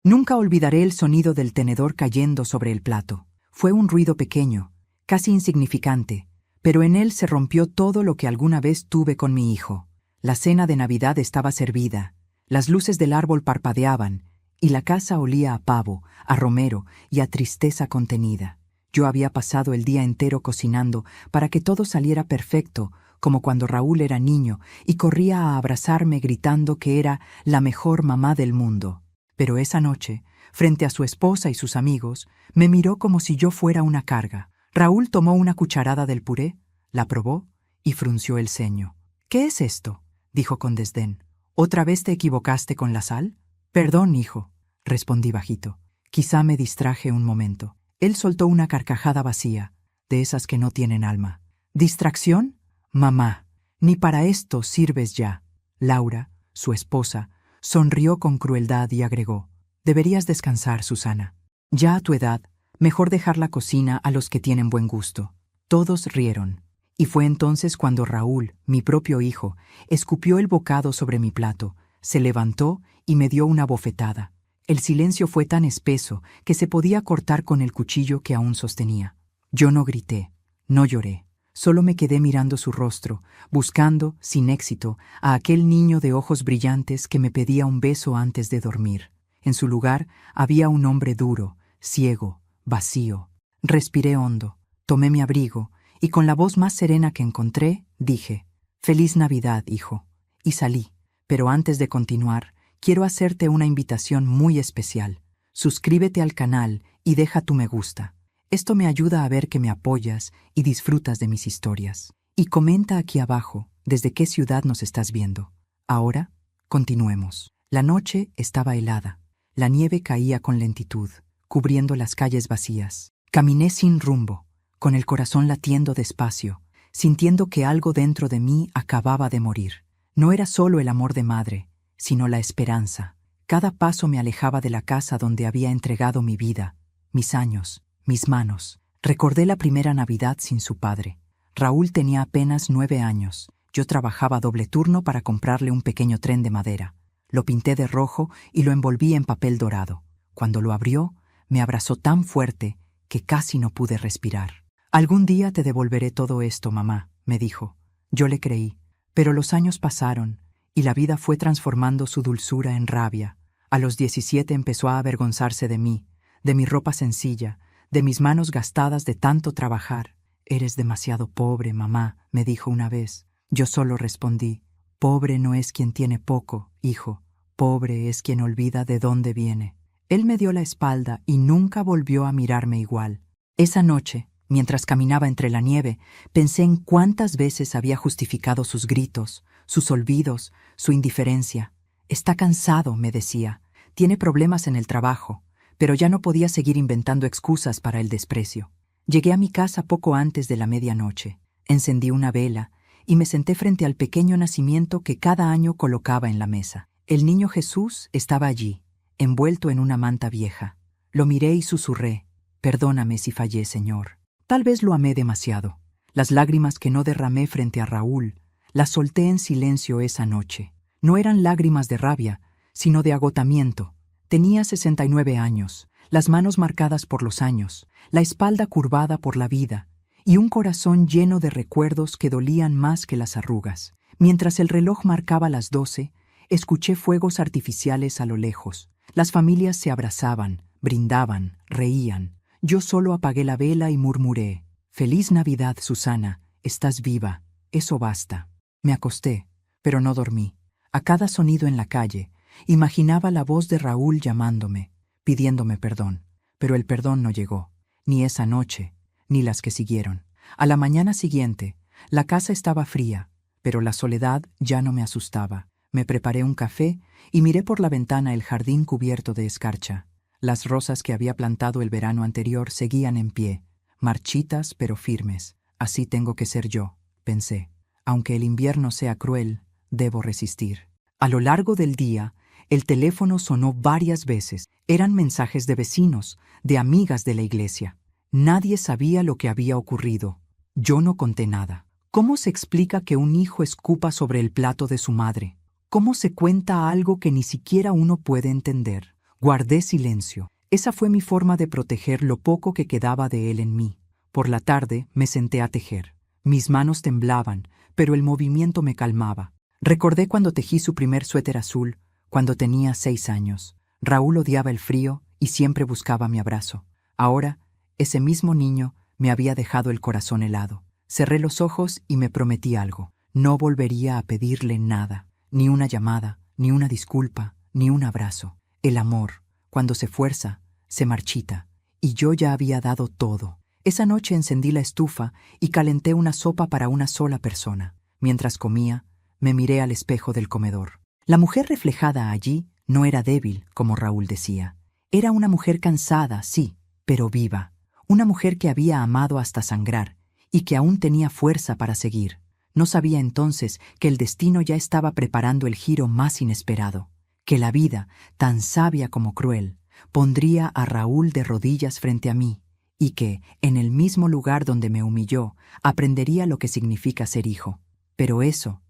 Nunca olvidaré el sonido del tenedor cayendo sobre el plato. Fue un ruido pequeño, casi insignificante, pero en él se rompió todo lo que alguna vez tuve con mi hijo. La cena de Navidad estaba servida, las luces del árbol parpadeaban, y la casa olía a pavo, a romero y a tristeza contenida. Yo había pasado el día entero cocinando para que todo saliera perfecto, como cuando Raúl era niño y corría a abrazarme gritando que era la mejor mamá del mundo. Pero esa noche, frente a su esposa y sus amigos, me miró como si yo fuera una carga. Raúl tomó una cucharada del puré, la probó y frunció el ceño. «¿Qué es esto?», dijo con desdén. «¿Otra vez te equivocaste con la sal?». «Perdón, hijo», respondí bajito. «Quizá me distraje un momento». Él soltó una carcajada vacía, de esas que no tienen alma. «¿Distracción? Mamá, ni para esto sirves ya». Laura, su esposa, sonrió con crueldad y agregó: «Deberías descansar, Susana. Ya a tu edad, mejor dejar la cocina a los que tienen buen gusto». Todos rieron, y fue entonces cuando Raúl, mi propio hijo, escupió el bocado sobre mi plato, se levantó y me dio una bofetada. El silencio fue tan espeso que se podía cortar con el cuchillo que aún sostenía. Yo no grité, no lloré. Solo me quedé mirando su rostro, buscando, sin éxito, a aquel niño de ojos brillantes que me pedía un beso antes de dormir. En su lugar había un hombre duro, ciego, vacío. Respiré hondo, tomé mi abrigo y con la voz más serena que encontré, dije: «Feliz Navidad, hijo». Y salí, pero antes de continuar, quiero hacerte una invitación muy especial. Suscríbete al canal y deja tu me gusta. Esto me ayuda a ver que me apoyas y disfrutas de mis historias. Y comenta aquí abajo desde qué ciudad nos estás viendo. Ahora, continuemos. La noche estaba helada. La nieve caía con lentitud, cubriendo las calles vacías. Caminé sin rumbo, con el corazón latiendo despacio, sintiendo que algo dentro de mí acababa de morir. No era solo el amor de madre, sino la esperanza. Cada paso me alejaba de la casa donde había entregado mi vida, mis años, mis manos. Recordé la primera Navidad sin su padre. Raúl tenía apenas 9 años. Yo trabajaba doble turno para comprarle un pequeño tren de madera. Lo pinté de rojo y lo envolví en papel dorado. Cuando lo abrió, me abrazó tan fuerte que casi no pude respirar. «Algún día te devolveré todo esto, mamá», me dijo. Yo le creí, pero los años pasaron y la vida fue transformando su dulzura en rabia. A los 17 empezó a avergonzarse de mí, de mi ropa sencilla, de mis manos gastadas de tanto trabajar. «Eres demasiado pobre, mamá», me dijo una vez. Yo solo respondí: «Pobre no es quien tiene poco, hijo. Pobre es quien olvida de dónde viene». Él me dio la espalda y nunca volvió a mirarme igual. Esa noche, mientras caminaba entre la nieve, pensé en cuántas veces había justificado sus gritos, sus olvidos, su indiferencia. «Está cansado», me decía. «Tiene problemas en el trabajo». Pero ya no podía seguir inventando excusas para el desprecio. Llegué a mi casa poco antes de la medianoche. Encendí una vela y me senté frente al pequeño nacimiento que cada año colocaba en la mesa. El niño Jesús estaba allí, envuelto en una manta vieja. Lo miré y susurré: «Perdóname si fallé, Señor». Tal vez lo amé demasiado. Las lágrimas que no derramé frente a Raúl, las solté en silencio esa noche. No eran lágrimas de rabia, sino de agotamiento. Tenía 69 años, las manos marcadas por los años, la espalda curvada por la vida, y un corazón lleno de recuerdos que dolían más que las arrugas. Mientras el reloj marcaba las 12, escuché fuegos artificiales a lo lejos. Las familias se abrazaban, brindaban, reían. Yo solo apagué la vela y murmuré: «Feliz Navidad, Susana, estás viva, eso basta». Me acosté, pero no dormí. A cada sonido en la calle, imaginaba la voz de Raúl llamándome, pidiéndome perdón. Pero el perdón no llegó, ni esa noche, ni las que siguieron. A la mañana siguiente, la casa estaba fría, pero la soledad ya no me asustaba. Me preparé un café y miré por la ventana el jardín cubierto de escarcha. Las rosas que había plantado el verano anterior seguían en pie, marchitas pero firmes. «Así tengo que ser yo», pensé. «Aunque el invierno sea cruel, debo resistir». A lo largo del día, el teléfono sonó varias veces. Eran mensajes de vecinos, de amigas de la iglesia. Nadie sabía lo que había ocurrido. Yo no conté nada. ¿Cómo se explica que un hijo escupa sobre el plato de su madre? ¿Cómo se cuenta algo que ni siquiera uno puede entender? Guardé silencio. Esa fue mi forma de proteger lo poco que quedaba de él en mí. Por la tarde me senté a tejer. Mis manos temblaban, pero el movimiento me calmaba. Recordé cuando tejí su primer suéter azul, cuando tenía 6 años. Raúl odiaba el frío y siempre buscaba mi abrazo. Ahora, ese mismo niño me había dejado el corazón helado. Cerré los ojos y me prometí algo. No volvería a pedirle nada, ni una llamada, ni una disculpa, ni un abrazo. El amor, cuando se fuerza, se marchita, y yo ya había dado todo. Esa noche encendí la estufa y calenté una sopa para una sola persona. Mientras comía, me miré al espejo del comedor. La mujer reflejada allí no era débil, como Raúl decía. Era una mujer cansada, sí, pero viva. Una mujer que había amado hasta sangrar y que aún tenía fuerza para seguir. No sabía entonces que el destino ya estaba preparando el giro más inesperado, que la vida, tan sabia como cruel, pondría a Raúl de rodillas frente a mí y que, en el mismo lugar donde me humilló, aprendería lo que significa ser hijo. Pero eso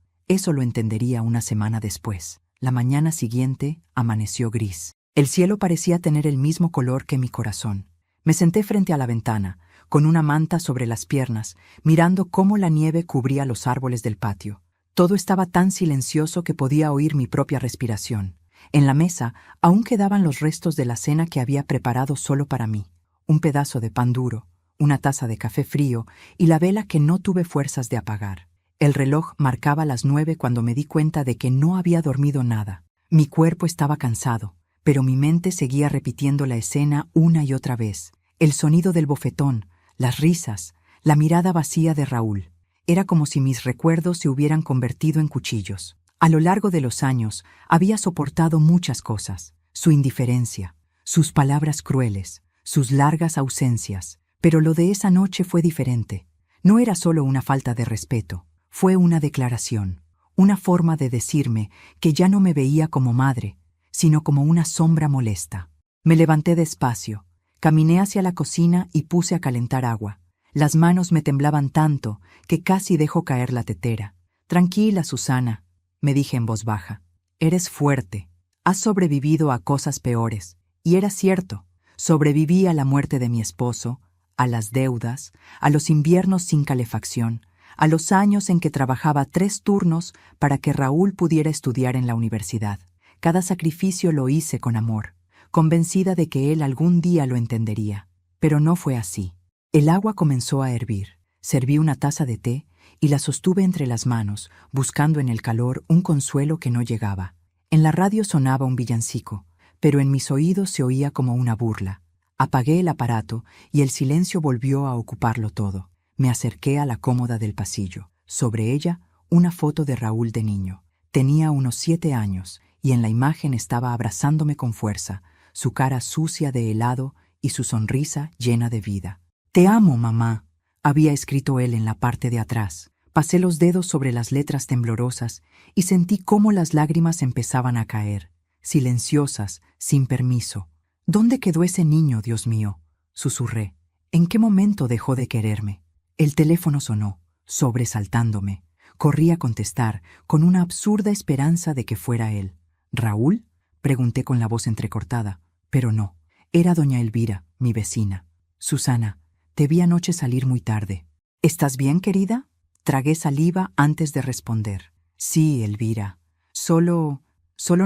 lo entendería una semana después. La mañana siguiente amaneció gris. El cielo parecía tener el mismo color que mi corazón. Me senté frente a la ventana, con una manta sobre las piernas, mirando cómo la nieve cubría los árboles del patio. Todo estaba tan silencioso que podía oír mi propia respiración. En la mesa aún quedaban los restos de la cena que había preparado solo para mí. Un pedazo de pan duro, una taza de café frío y la vela que no tuve fuerzas de apagar. El reloj marcaba las 9 cuando me di cuenta de que no había dormido nada. Mi cuerpo estaba cansado, pero mi mente seguía repitiendo la escena una y otra vez. El sonido del bofetón, las risas, la mirada vacía de Raúl. Era como si mis recuerdos se hubieran convertido en cuchillos. A lo largo de los años había soportado muchas cosas: su indiferencia, sus palabras crueles, sus largas ausencias. Pero lo de esa noche fue diferente. No era solo una falta de respeto, fue una declaración, una forma de decirme que ya no me veía como madre, sino como una sombra molesta. Me levanté despacio. Caminé hacia la cocina y puse a calentar agua. Las manos me temblaban tanto que casi dejó caer la tetera. «Tranquila, Susana», me dije en voz baja. «Eres fuerte. Has sobrevivido a cosas peores». Y era cierto. Sobreviví a la muerte de mi esposo, a las deudas, a los inviernos sin calefacción, a los años en que trabajaba 3 turnos para que Raúl pudiera estudiar en la universidad. Cada sacrificio lo hice con amor, convencida de que él algún día lo entendería. Pero no fue así. El agua comenzó a hervir. Serví una taza de té y la sostuve entre las manos, buscando en el calor un consuelo que no llegaba. En la radio sonaba un villancico, pero en mis oídos se oía como una burla. Apagué el aparato y el silencio volvió a ocuparlo todo. Me acerqué a la cómoda del pasillo. Sobre ella, una foto de Raúl de niño. Tenía unos 7 años y en la imagen estaba abrazándome con fuerza, su cara sucia de helado y su sonrisa llena de vida. «Te amo, mamá», había escrito él en la parte de atrás. Pasé los dedos sobre las letras temblorosas y sentí cómo las lágrimas empezaban a caer, silenciosas, sin permiso. «¿Dónde quedó ese niño, Dios mío?», susurré. «¿En qué momento dejó de quererme?». El teléfono sonó, sobresaltándome. Corrí a contestar, con una absurda esperanza de que fuera él. «¿Raúl?», pregunté con la voz entrecortada, pero no. Era doña Elvira, mi vecina. «Susana, te vi anoche salir muy tarde». «¿Estás bien, querida?». Tragué saliva antes de responder. «Sí, Elvira. Solo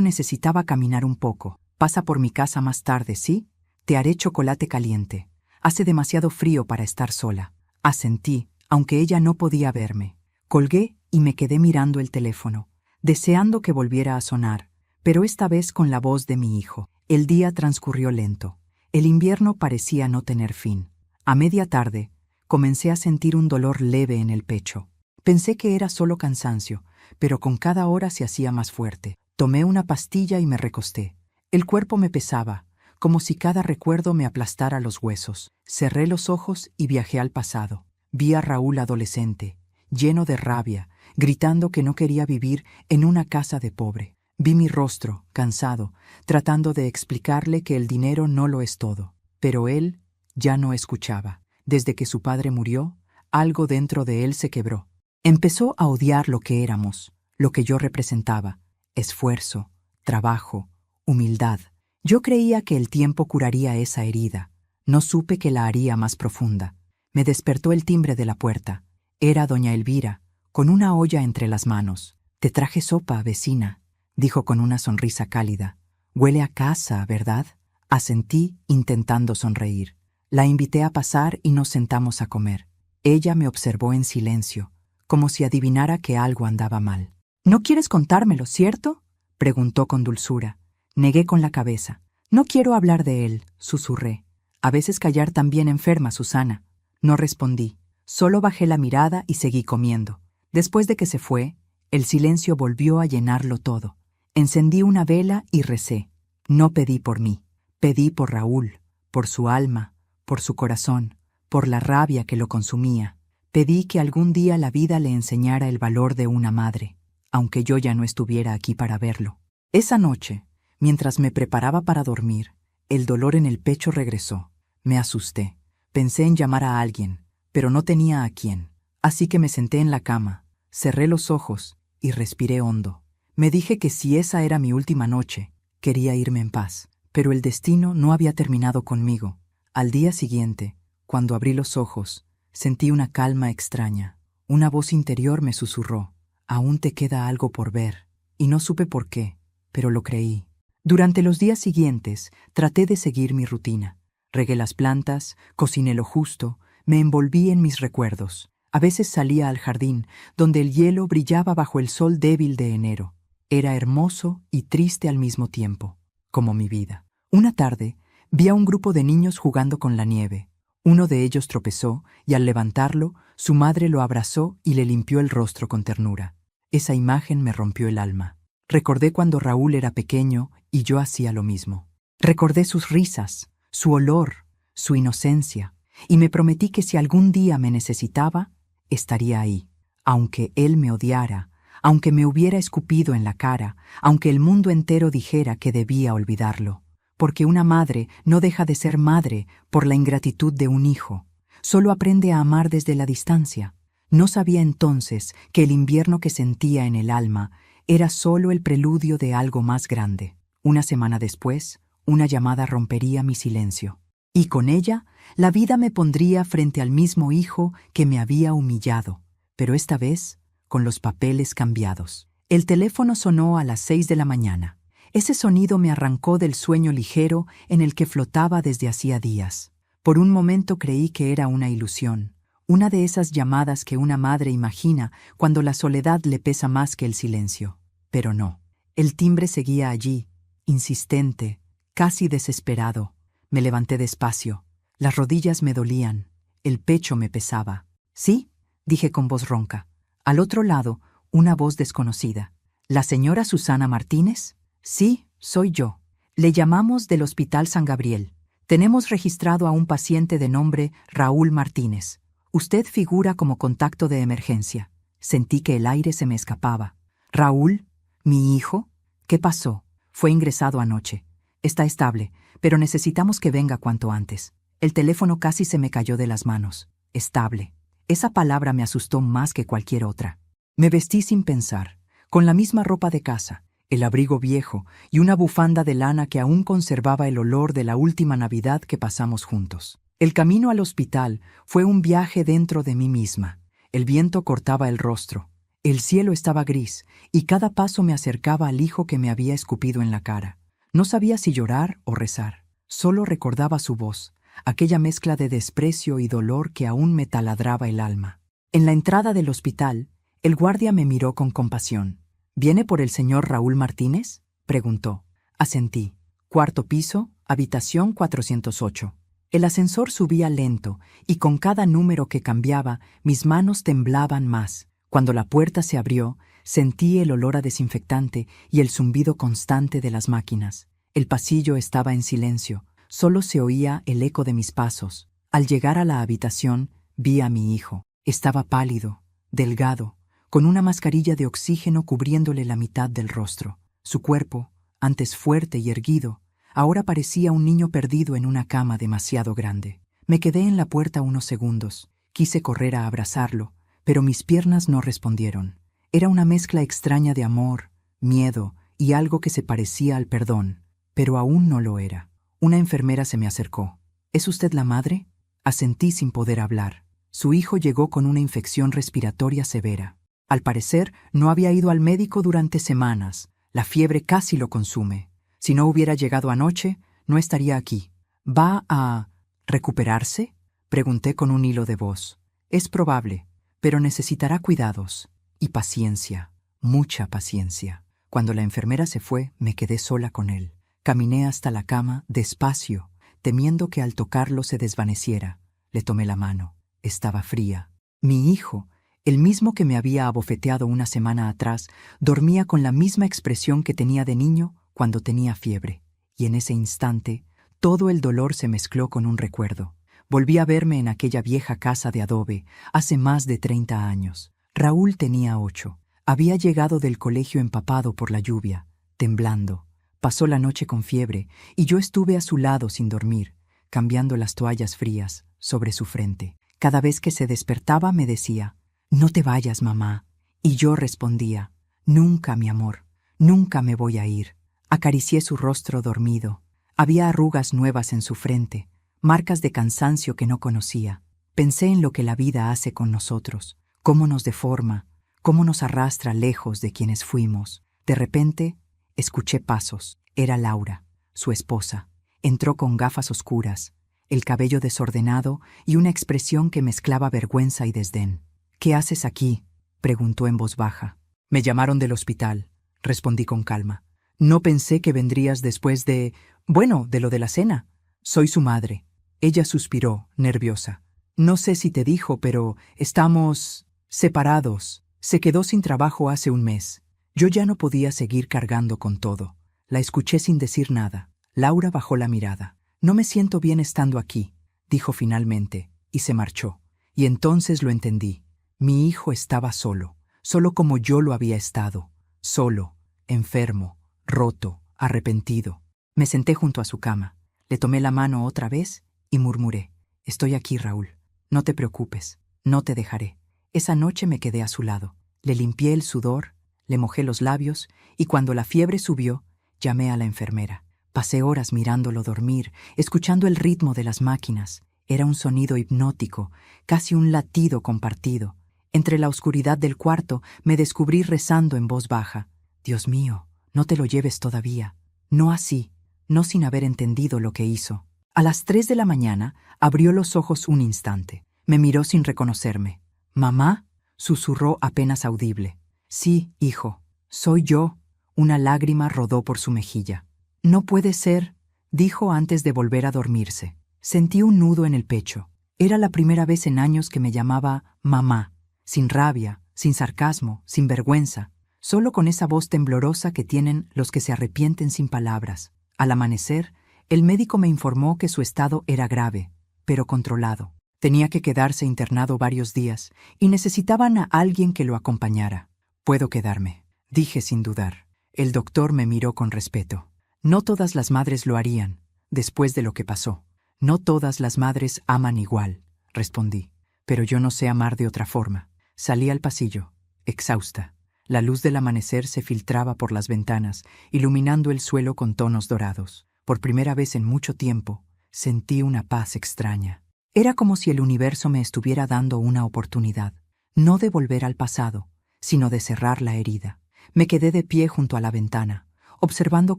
necesitaba caminar un poco. Pasa por mi casa más tarde, ¿sí? Te haré chocolate caliente. Hace demasiado frío para estar sola». Asentí, aunque ella no podía verme. Colgué y me quedé mirando el teléfono, deseando que volviera a sonar, pero esta vez con la voz de mi hijo. El día transcurrió lento. El invierno parecía no tener fin. A media tarde, comencé a sentir un dolor leve en el pecho. Pensé que era solo cansancio, pero con cada hora se hacía más fuerte. Tomé una pastilla y me recosté. El cuerpo me pesaba, como si cada recuerdo me aplastara los huesos. Cerré los ojos y viajé al pasado. Vi a Raúl adolescente, lleno de rabia, gritando que no quería vivir en una casa de pobre. Vi mi rostro, cansado, tratando de explicarle que el dinero no lo es todo. Pero él ya no escuchaba. Desde que su padre murió, algo dentro de él se quebró. Empezó a odiar lo que éramos, lo que yo representaba: esfuerzo, trabajo, humildad. Yo creía que el tiempo curaría esa herida. No supe que la haría más profunda. Me despertó el timbre de la puerta. Era doña Elvira, con una olla entre las manos. «Te traje sopa, vecina», dijo con una sonrisa cálida. «Huele a casa, ¿verdad?». Asentí, intentando sonreír. La invité a pasar y nos sentamos a comer. Ella me observó en silencio, como si adivinara que algo andaba mal. «¿No quieres contármelo, cierto?», preguntó con dulzura. Negué con la cabeza. «No quiero hablar de él», susurré. «A veces callar también enferma, Susana». No respondí. Solo bajé la mirada y seguí comiendo. Después de que se fue, el silencio volvió a llenarlo todo. Encendí una vela y recé. No pedí por mí. Pedí por Raúl, por su alma, por su corazón, por la rabia que lo consumía. Pedí que algún día la vida le enseñara el valor de una madre, aunque yo ya no estuviera aquí para verlo. Esa noche, mientras me preparaba para dormir, el dolor en el pecho regresó. Me asusté. Pensé en llamar a alguien, pero no tenía a quién. Así que me senté en la cama, cerré los ojos y respiré hondo. Me dije que si esa era mi última noche, quería irme en paz. Pero el destino no había terminado conmigo. Al día siguiente, cuando abrí los ojos, sentí una calma extraña. Una voz interior me susurró: «Aún te queda algo por ver». Y no supe por qué, pero lo creí. Durante los días siguientes, traté de seguir mi rutina. Regué las plantas, cociné lo justo, me envolví en mis recuerdos. A veces salía al jardín, donde el hielo brillaba bajo el sol débil de enero. Era hermoso y triste al mismo tiempo, como mi vida. Una tarde, vi a un grupo de niños jugando con la nieve. Uno de ellos tropezó y al levantarlo, su madre lo abrazó y le limpió el rostro con ternura. Esa imagen me rompió el alma. Recordé cuando Raúl era pequeño y yo hacía lo mismo. Recordé sus risas, su olor, su inocencia, y me prometí que si algún día me necesitaba, estaría ahí. Aunque él me odiara, aunque me hubiera escupido en la cara, aunque el mundo entero dijera que debía olvidarlo. Porque una madre no deja de ser madre por la ingratitud de un hijo. Solo aprende a amar desde la distancia. No sabía entonces que el invierno que sentía en el alma era solo el preludio de algo más grande. Una semana después, una llamada rompería mi silencio. Y con ella, la vida me pondría frente al mismo hijo que me había humillado, pero esta vez con los papeles cambiados. El teléfono sonó a las 6 de la mañana. Ese sonido me arrancó del sueño ligero en el que flotaba desde hacía días. Por un momento creí que era una ilusión, una de esas llamadas que una madre imagina cuando la soledad le pesa más que el silencio. Pero no. El timbre seguía allí, insistente, casi desesperado. Me levanté despacio. Las rodillas me dolían. El pecho me pesaba. «¿Sí?», dije con voz ronca. Al otro lado, una voz desconocida. «¿La señora Susana Martínez?». «Sí, soy yo. Le llamamos del Hospital San Gabriel. Tenemos registrado a un paciente de nombre Raúl Martínez. Usted figura como contacto de emergencia». Sentí que el aire se me escapaba. «¿Raúl? ¿Mi hijo? ¿Qué pasó?». «Fue ingresado anoche. Está estable, pero necesitamos que venga cuanto antes». El teléfono casi se me cayó de las manos. Estable. Esa palabra me asustó más que cualquier otra. Me vestí sin pensar, con la misma ropa de casa, el abrigo viejo y una bufanda de lana que aún conservaba el olor de la última Navidad que pasamos juntos. El camino al hospital fue un viaje dentro de mí misma. El viento cortaba el rostro. El cielo estaba gris y cada paso me acercaba al hijo que me había escupido en la cara. No sabía si llorar o rezar. Solo recordaba su voz, aquella mezcla de desprecio y dolor que aún me taladraba el alma. En la entrada del hospital, el guardia me miró con compasión. «¿Viene por el señor Raúl Martínez?», preguntó. Asentí. «Cuarto piso, habitación 408». El ascensor subía lento, y con cada número que cambiaba, mis manos temblaban más. Cuando la puerta se abrió, sentí el olor a desinfectante y el zumbido constante de las máquinas. El pasillo estaba en silencio. Solo se oía el eco de mis pasos. Al llegar a la habitación, vi a mi hijo. Estaba pálido, delgado, con una mascarilla de oxígeno cubriéndole la mitad del rostro. Su cuerpo, antes fuerte y erguido, ahora parecía un niño perdido en una cama demasiado grande. Me quedé en la puerta unos segundos. Quise correr a abrazarlo, pero mis piernas no respondieron. Era una mezcla extraña de amor, miedo y algo que se parecía al perdón, pero aún no lo era. Una enfermera se me acercó. ¿Es usted la madre? Asentí sin poder hablar. Su hijo llegó con una infección respiratoria severa. Al parecer, no había ido al médico durante semanas. La fiebre casi lo consume. Si no hubiera llegado anoche, no estaría aquí. ¿Va a recuperarse?, pregunté con un hilo de voz. Es probable, pero necesitará cuidados y paciencia, mucha paciencia. Cuando la enfermera se fue, me quedé sola con él. Caminé hasta la cama, despacio, temiendo que al tocarlo se desvaneciera. Le tomé la mano. Estaba fría. Mi hijo, el mismo que me había abofeteado una semana atrás, dormía con la misma expresión que tenía de niño cuando tenía fiebre. Y en ese instante, todo el dolor se mezcló con un recuerdo. Volví a verme en aquella vieja casa de adobe, hace más de 30 años. Raúl tenía 8. Había llegado del colegio empapado por la lluvia, temblando. Pasó la noche con fiebre, y yo estuve a su lado sin dormir, cambiando las toallas frías sobre su frente. Cada vez que se despertaba me decía, «No te vayas, mamá». Y yo respondía, «Nunca, mi amor, nunca me voy a ir». Acaricié su rostro dormido. Había arrugas nuevas en su frente, marcas de cansancio que no conocía. Pensé en lo que la vida hace con nosotros, cómo nos deforma, cómo nos arrastra lejos de quienes fuimos. De repente, escuché pasos. Era Laura, su esposa. Entró con gafas oscuras, el cabello desordenado y una expresión que mezclaba vergüenza y desdén. «¿Qué haces aquí?», preguntó en voz baja. «Me llamaron del hospital», respondí con calma. «No pensé que vendrías después de lo de la cena. Soy su madre». Ella suspiró, nerviosa. «No sé si te dijo, pero estamos separados. Se quedó sin trabajo hace un mes. Yo ya no podía seguir cargando con todo». La escuché sin decir nada. Laura bajó la mirada. «No me siento bien estando aquí», dijo finalmente, y se marchó. Y entonces lo entendí. Mi hijo estaba solo, solo como yo lo había estado. Solo, enfermo, roto, arrepentido. Me senté junto a su cama. Le tomé la mano otra vez y murmuré, «Estoy aquí, Raúl. No te preocupes. No te dejaré». Esa noche me quedé a su lado. Le limpié el sudor, le mojé los labios y cuando la fiebre subió, llamé a la enfermera. Pasé horas mirándolo dormir, escuchando el ritmo de las máquinas. Era un sonido hipnótico, casi un latido compartido. Entre la oscuridad del cuarto me descubrí rezando en voz baja. «Dios mío, no te lo lleves todavía». No así, no sin haber entendido lo que hizo. A las 3 de la mañana abrió los ojos un instante. Me miró sin reconocerme. «¿Mamá?», susurró apenas audible. «Sí, hijo, soy yo». Una lágrima rodó por su mejilla. «No puede ser», dijo antes de volver a dormirse. Sentí un nudo en el pecho. Era la primera vez en años que me llamaba mamá, sin rabia, sin sarcasmo, sin vergüenza, solo con esa voz temblorosa que tienen los que se arrepienten sin palabras. Al amanecer, el médico me informó que su estado era grave, pero controlado. Tenía que quedarse internado varios días y necesitaban a alguien que lo acompañara. «Puedo quedarme», dije sin dudar. El doctor me miró con respeto. «No todas las madres lo harían, después de lo que pasó. No todas las madres aman igual», respondí. «Pero yo no sé amar de otra forma». Salí al pasillo, exhausta. La luz del amanecer se filtraba por las ventanas, iluminando el suelo con tonos dorados. Por primera vez en mucho tiempo, sentí una paz extraña. Era como si el universo me estuviera dando una oportunidad, no de volver al pasado, sino de cerrar la herida. Me quedé de pie junto a la ventana, observando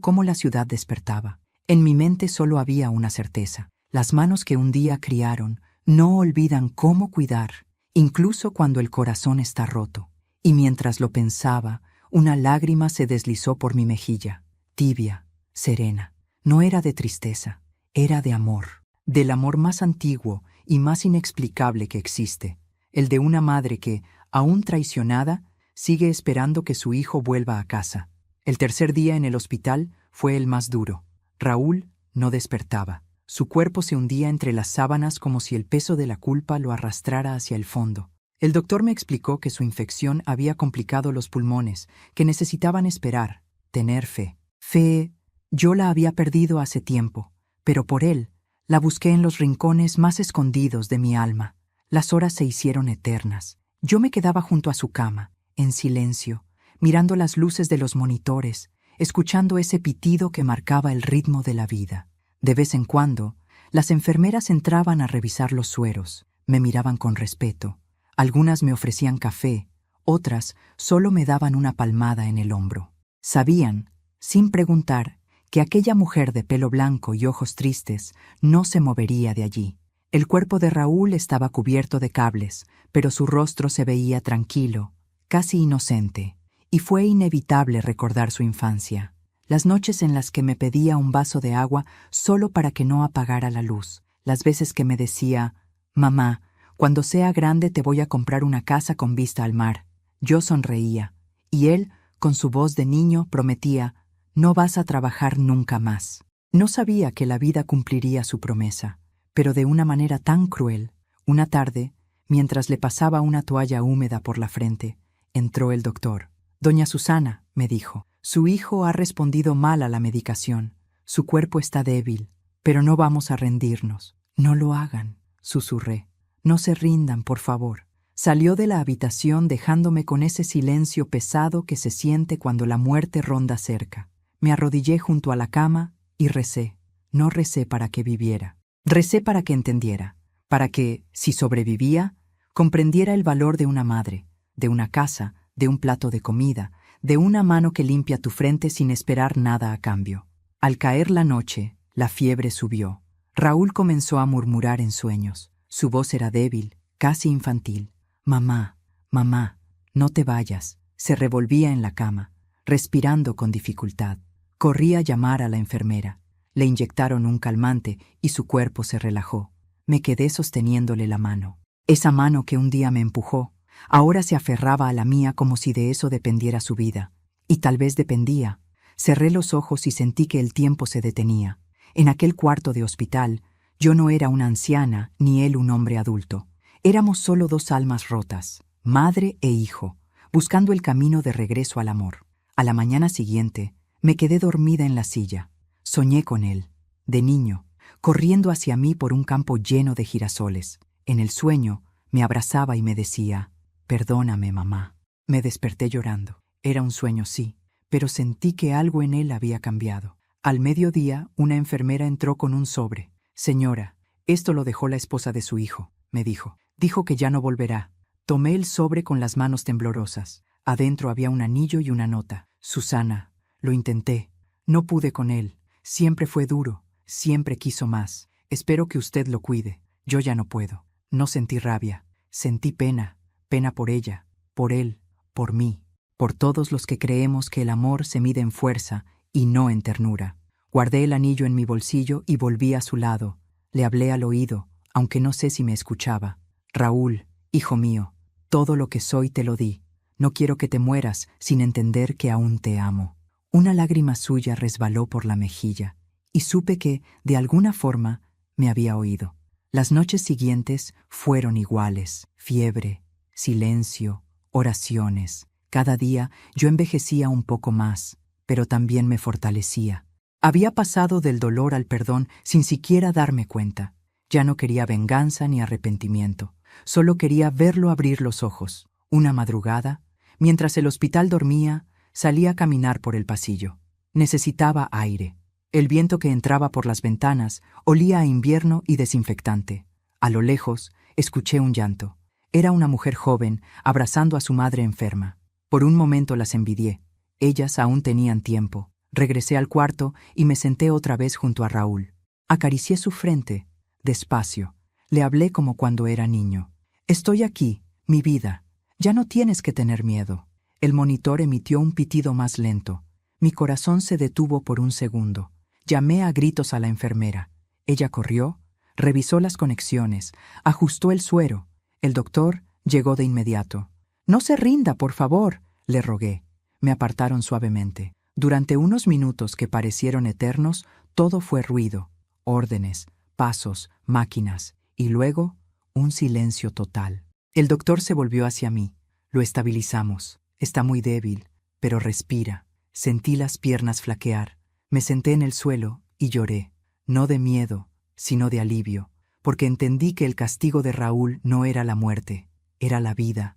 cómo la ciudad despertaba. En mi mente solo había una certeza. Las manos que un día criaron no olvidan cómo cuidar, incluso cuando el corazón está roto. Y mientras lo pensaba, una lágrima se deslizó por mi mejilla, tibia, serena. No era de tristeza, era de amor. Del amor más antiguo y más inexplicable que existe. El de una madre que, aún traicionada, sigue esperando que su hijo vuelva a casa. El tercer día en el hospital fue el más duro. Raúl no despertaba. Su cuerpo se hundía entre las sábanas como si el peso de la culpa lo arrastrara hacia el fondo. El doctor me explicó que su infección había complicado los pulmones, que necesitaban esperar, tener fe. Fe, yo la había perdido hace tiempo, pero por él la busqué en los rincones más escondidos de mi alma. Las horas se hicieron eternas. Yo me quedaba junto a su cama, en silencio, mirando las luces de los monitores, escuchando ese pitido que marcaba el ritmo de la vida. De vez en cuando, las enfermeras entraban a revisar los sueros, me miraban con respeto. Algunas me ofrecían café, otras solo me daban una palmada en el hombro. Sabían, sin preguntar, que aquella mujer de pelo blanco y ojos tristes no se movería de allí. El cuerpo de Raúl estaba cubierto de cables, pero su rostro se veía tranquilo, casi inocente, y fue inevitable recordar su infancia. Las noches en las que me pedía un vaso de agua solo para que no apagara la luz, las veces que me decía, «Mamá, cuando sea grande te voy a comprar una casa con vista al mar». Yo sonreía, y él, con su voz de niño, prometía, «No vas a trabajar nunca más». No sabía que la vida cumpliría su promesa, pero de una manera tan cruel. Una tarde, mientras le pasaba una toalla húmeda por la frente, entró el doctor. «Doña Susana», me dijo, «su hijo ha respondido mal a la medicación. Su cuerpo está débil, pero no vamos a rendirnos». «No lo hagan», susurré. «No se rindan, por favor». Salió de la habitación dejándome con ese silencio pesado que se siente cuando la muerte ronda cerca. Me arrodillé junto a la cama y recé. No recé para que viviera. Recé para que entendiera, para que, si sobrevivía, comprendiera el valor de una madre, de una casa, de un plato de comida, de una mano que limpia tu frente sin esperar nada a cambio. Al caer la noche, la fiebre subió. Raúl comenzó a murmurar en sueños. Su voz era débil, casi infantil. «Mamá, mamá, no te vayas». Se revolvía en la cama, respirando con dificultad. Corrí a llamar a la enfermera. Le inyectaron un calmante y su cuerpo se relajó. Me quedé sosteniéndole la mano. Esa mano que un día me empujó, ahora se aferraba a la mía como si de eso dependiera su vida. Y tal vez dependía. Cerré los ojos y sentí que el tiempo se detenía. En aquel cuarto de hospital, yo no era una anciana ni él un hombre adulto. Éramos solo dos almas rotas, madre e hijo, buscando el camino de regreso al amor. A la mañana siguiente, me quedé dormida en la silla. Soñé con él, de niño, corriendo hacia mí por un campo lleno de girasoles. En el sueño, me abrazaba y me decía, «Perdóname, mamá». Me desperté llorando. Era un sueño, sí, pero sentí que algo en él había cambiado. Al mediodía, una enfermera entró con un sobre. «Señora, esto lo dejó la esposa de su hijo», me dijo. «Dijo que ya no volverá». Tomé el sobre con las manos temblorosas. Adentro había un anillo y una nota. «Susana, lo intenté. No pude con él. Siempre fue duro. Siempre quiso más. Espero que usted lo cuide. Yo ya no puedo». No sentí rabia. Sentí pena. Pena por ella, por él, por mí, por todos los que creemos que el amor se mide en fuerza y no en ternura. Guardé el anillo en mi bolsillo y volví a su lado. Le hablé al oído, aunque no sé si me escuchaba. «Raúl, hijo mío, todo lo que soy te lo di. No quiero que te mueras sin entender que aún te amo». Una lágrima suya resbaló por la mejilla, y supe que, de alguna forma, me había oído. Las noches siguientes fueron iguales: fiebre, silencio, oraciones. Cada día yo envejecía un poco más, pero también me fortalecía. Había pasado del dolor al perdón sin siquiera darme cuenta. Ya no quería venganza ni arrepentimiento. Solo quería verlo abrir los ojos. Una madrugada, mientras el hospital dormía, salí a caminar por el pasillo. Necesitaba aire. El viento que entraba por las ventanas olía a invierno y desinfectante. A lo lejos, escuché un llanto. Era una mujer joven abrazando a su madre enferma. Por un momento las envidié. Ellas aún tenían tiempo. Regresé al cuarto y me senté otra vez junto a Raúl. Acaricié su frente, despacio. Le hablé como cuando era niño. «Estoy aquí, mi vida. Ya no tienes que tener miedo». El monitor emitió un pitido más lento. Mi corazón se detuvo por un segundo. Llamé a gritos a la enfermera. Ella corrió, revisó las conexiones, ajustó el suero. El doctor llegó de inmediato. «No se rinda, por favor», le rogué. Me apartaron suavemente. Durante unos minutos que parecieron eternos, todo fue ruido, órdenes, pasos, máquinas, y luego un silencio total. El doctor se volvió hacia mí. «Lo estabilizamos. Está muy débil, pero respira». Sentí las piernas flaquear. Me senté en el suelo y lloré, no de miedo, sino de alivio, porque entendí que el castigo de Raúl no era la muerte, era la vida